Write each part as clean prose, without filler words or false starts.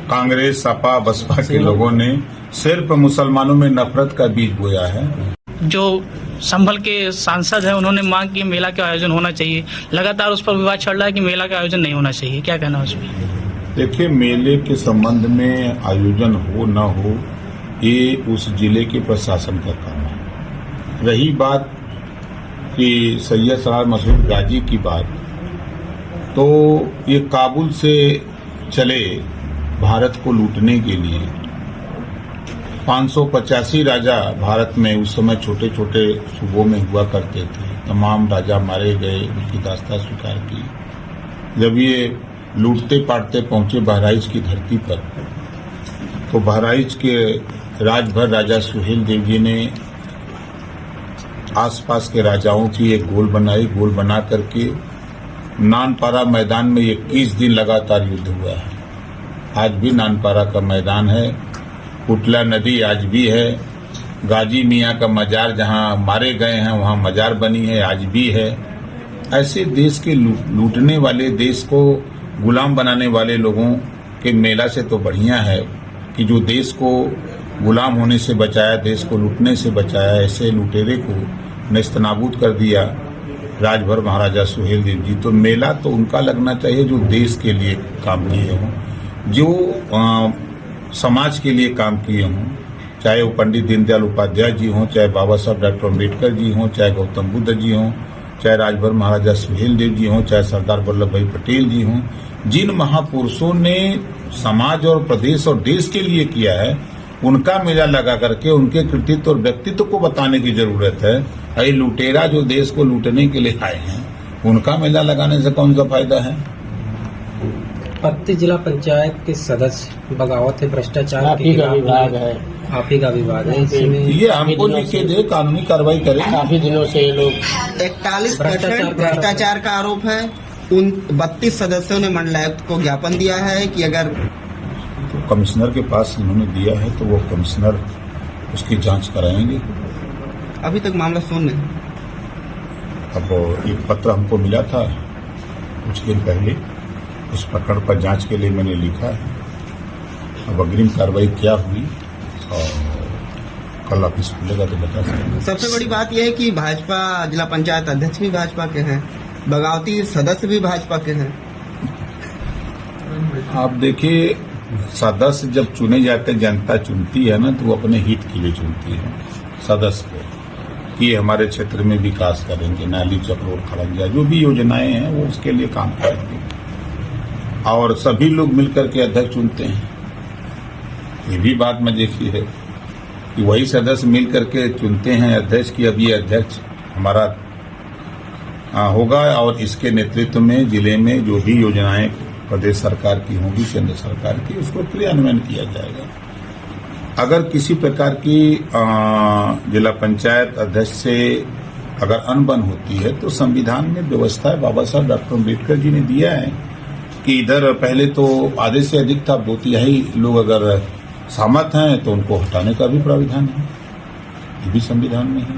कांग्रेस सपा बसपा के लोगों ने सिर्फ मुसलमानों में नफरत का बीज बोया है। जो संभल के सांसद हैं उन्होंने मांग की मेला का आयोजन होना चाहिए, लगातार उस पर विवाद चल रहा है कि मेला का आयोजन नहीं होना चाहिए, क्या कहना है उसमें? देखिए, मेले के संबंध में आयोजन हो न हो ये उस जिले के प्रशासन का काम है। रही बात कि सैयद सलार मसूद गाजी की बात, तो ये काबुल से चले भारत को लूटने के लिए 585 राजा भारत में उस समय छोटे छोटे सूबों में हुआ करते थे। तमाम राजा मारे गए, उनकी दास्तां स्वीकार की। जब ये लूटते पाटते पहुंचे बहराइच की धरती पर, तो बहराइच के राजभर राजा सुहेल देव जी ने आसपास के राजाओं की एक गोल बनाई। गोल बना करके नानपारा मैदान में 21 दिन लगातार युद्ध हुआ है। आज भी नानपारा का मैदान है, कुटला नदी आज भी है, गाजी मियाँ का मजार जहाँ मारे गए हैं वहाँ मजार बनी है, आज भी है। ऐसे देश के लूटने वाले, देश को गुलाम बनाने वाले लोगों के मेला से तो बढ़िया है कि जो देश को गुलाम होने से बचाया, देश को लूटने से बचाया, ऐसे लुटेरे को नेस्तनाबूद कर दिया राजभर महाराजा सुहेल देव जी। तो मेला तो उनका लगना चाहिए जो देश के लिए काम किए हों, जो समाज के लिए काम किए हों, चाहे वो पंडित दीनदयाल उपाध्याय जी हों, चाहे बाबा साहब डॉक्टर अम्बेडकर जी हों, चाहे गौतम बुद्ध जी हों, चाहे राजभर महाराजा सुहेल देव जी हों, चाहे सरदार वल्लभ भाई पटेल जी हों। जिन महापुरुषों ने समाज और प्रदेश और देश के लिए किया है, उनका मेला लगा करके उनके कृतित्व और व्यक्तित्व को बताने की जरूरत है। ये लुटेरा जो देश को लूटने के लिए आए हैं, उनका मेला लगाने से कौन सा फायदा है? पत्ती जिला पंचायत के सदस्य बगावत है, भ्रष्टाचार के खिलाफ है, आप ही का विवाद है, इसमें ये हमको लिखे दे, कानूनी कार्रवाई करें। काफी दिनों से ये लोग 41% भ्रष्टाचार का आरोप है। उन 32 सदस्यों ने मंडलायुक्त को ज्ञापन दिया है कि अगर तो कमिश्नर के पास उन्होंने दिया है तो वो कमिश्नर उसकी जांच कराएंगे। अभी तक मामला शून्य है। अब एक पत्र हमको मिला था कुछ दिन पहले, उस प्रकरण पर जांच के लिए मैंने लिखा है। अब अग्रिम कार्रवाई क्या हुई और कल ऑफिस खुलेगा तो बता सकते। सबसे बड़ी बात यह है कि भाजपा जिला पंचायत अध्यक्ष भी भाजपा के हैं, बगावती सदस्य भी भाजपा के हैं। आप देखिए, सदस्य जब चुने जाते हैं, जनता चुनती है ना, तो वो अपने हित के लिए चुनती है सदस्य को कि हमारे क्षेत्र में विकास करेंगे, नाली चक्रोड खड़ंजा जो भी योजनाएं हैं वो उसके लिए काम करेंगे, और सभी लोग मिलकर के अध्यक्ष चुनते हैं। ये भी बात मजे की है कि वही सदस्य मिल करके चुनते हैं अध्यक्ष की अब ये अध्यक्ष हमारा होगा, और इसके नेतृत्व में जिले में जो भी योजनाएं प्रदेश सरकार की होंगी, केंद्र सरकार की, उसको क्रियान्वयन किया जाएगा। अगर किसी प्रकार की जिला पंचायत अध्यक्ष से अगर अनबन होती है तो संविधान में व्यवस्था है, बाबा साहब डॉक्टर अम्बेडकर जी ने दिया है कि इधर पहले तो आधे से अधिक था, 2/3 लोग अगर सहमत हैं तो उनको हटाने का भी प्राविधान है, ये भी संविधान में है।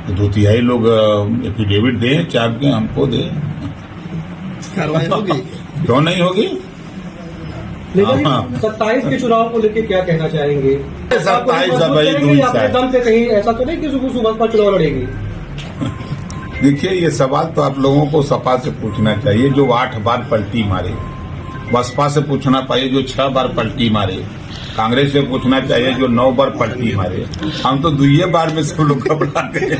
तो 2/3 लोग एफिडेविट दें, चाप के हमको दें, कार्रवाई होगी। क्यों नहीं होगी? लेकिन 27 के चुनाव को लेकर क्या कहना चाहेंगे? 27 दम से कहीं ऐसा तो नहीं कि सुबह पर चुनाव लड़ेगी? देखिए, ये सवाल तो आप लोगों को सपा से पूछना चाहिए जो 8 बार पलटी मारे, बसपा से पूछना चाहिए जो 6 बार पलटी मारे, कांग्रेस से पूछना चाहिए जो 9 बार पलटी मारे। हम तो 2 बार में सब लोग घबरा गए।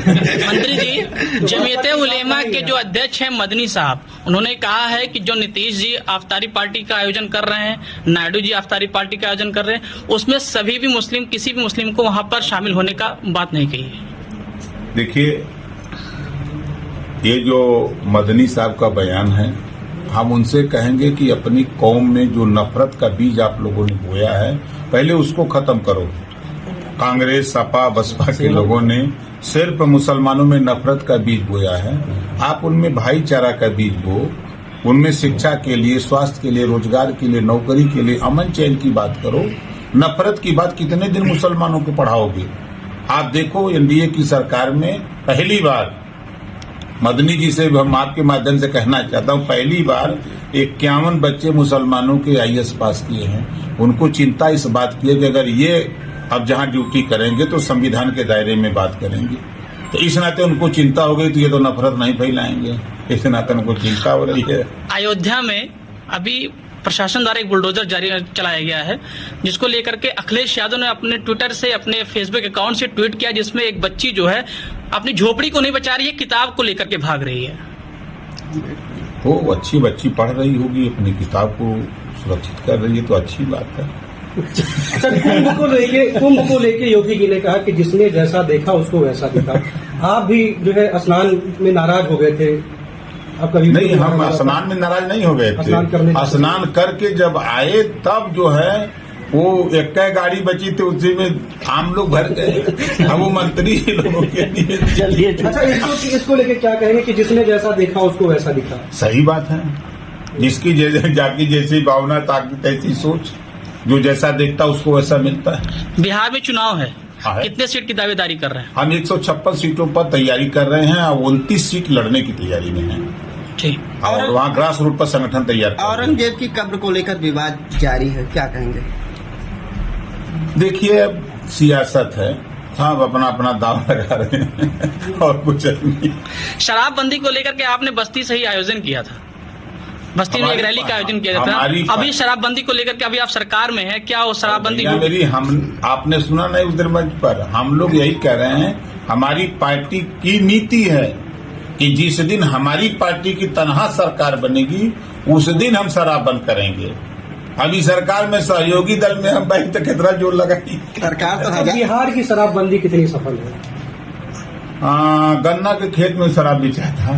मंत्री जी, जमीयत उलेमा के जो अध्यक्ष हैं मदनी साहब, उन्होंने कहा है कि जो नीतीश जी अफ्तारी पार्टी का आयोजन कर रहे हैं, नायडू जी अफ्तारी पार्टी का आयोजन कर रहे हैं, उसमें सभी भी मुस्लिम, किसी भी मुस्लिम को वहां पर शामिल होने का बात नहीं कही है। देखिए, ये जो मदनी साहब का बयान है, हम उनसे कहेंगे कि अपनी कौम में जो नफरत का बीज आप लोगों ने बोया है, पहले उसको खत्म करो। कांग्रेस सपा बसपा के लोगों ने सिर्फ मुसलमानों में नफरत का बीज बोया है। आप उनमें भाईचारा का बीज बो, उनमें शिक्षा के लिए, स्वास्थ्य के लिए, रोजगार के लिए, नौकरी के लिए, अमन चैन की बात करो। नफरत की बात कितने दिन मुसलमानों को पढ़ाओगे? आप देखो, एनडीए की सरकार में पहली बार मदनी जी से हम आपके माध्यम से कहना चाहता हूँ, पहली बार 51 बच्चे मुसलमानों के IAS पास किए हैं। उनको चिंता इस बात की है कि अगर ये अब जहाँ ड्यूटी करेंगे तो संविधान के दायरे में बात करेंगे, तो इस नाते उनको चिंता हो गई, तो ये तो नफरत नहीं फैलाएंगे, इस नाते उनको चिंता हो रही है। अयोध्या में अभी प्रशासन द्वारा एक बुलडोजर जारी चलाया गया है, जिसको लेकर के अखिलेश यादव ने अपने ट्विटर से, अपने फेसबुक अकाउंट से ट्वीट किया, जिसमें एक बच्ची जो है अपनी झोपड़ी को नहीं बचा रही है, किताब को लेकर के भाग रही है। वो अच्छी बच्ची पढ़ रही होगी, अपनी किताब को सुरक्षित कर रही है, तो अच्छी बात है। सर, कुंभ को लेके योगी जी ने कहा कि जिसने जैसा देखा उसको वैसा दिखा। आप भी जो है स्नान में नाराज हो गए थे। आप कभी नहीं, हम स्नान में नाराज नहीं हो गए थे। स्नान करके जब आए तब जो है वो एक गाड़ी बची थी, उसी में हम लोग भर गए। अब वो मंत्री लोगों के लिए। अच्छा, इसको लेके क्या कहेंगे कि जिसने जैसा देखा उसको वैसा दिखा? सही बात है, जिसकी जाकी जैसी भावना ताकि तैसी सोच, जो जैसा देखता उसको वैसा मिलता है। बिहार में चुनाव है, कितने सीट की दावेदारी कर रहे हैं? हम 156 सीटों पर तैयारी कर रहे हैं और 29 सीट लड़ने की तैयारी में है। ठीक। और वहाँ ग्रास रूट पर संगठन तैयार कर रहे हैं। औरंगजेब की कब्र को लेकर विवाद जारी है, क्या कहेंगे? देखिए, सियासत है, सब अपना अपना दाव लगा रहे हैं और कुछ नहीं। शराबबंदी को लेकर के आपने बस्ती से ही आयोजन किया था, बस्ती में एक रैली का आयोजन किया था। अभी शराबबंदी को लेकर के अभी आप सरकार में है, क्या वो शराबबंदी मेरी आपने सुना नहीं उधर मंच पर? हम लोग यही कह रहे हैं, हमारी पार्टी की नीति है कि जिस दिन हमारी पार्टी की तनहा सरकार बनेगी उस दिन हम शराब बंद करेंगे। अभी सरकार में सहयोगी दल में हम बैंक तक कितना जोर लगाई। सरकार तो बिहार की शराबबंदी कितनी सफल है? गन्ना के खेत में शराब बेचा था।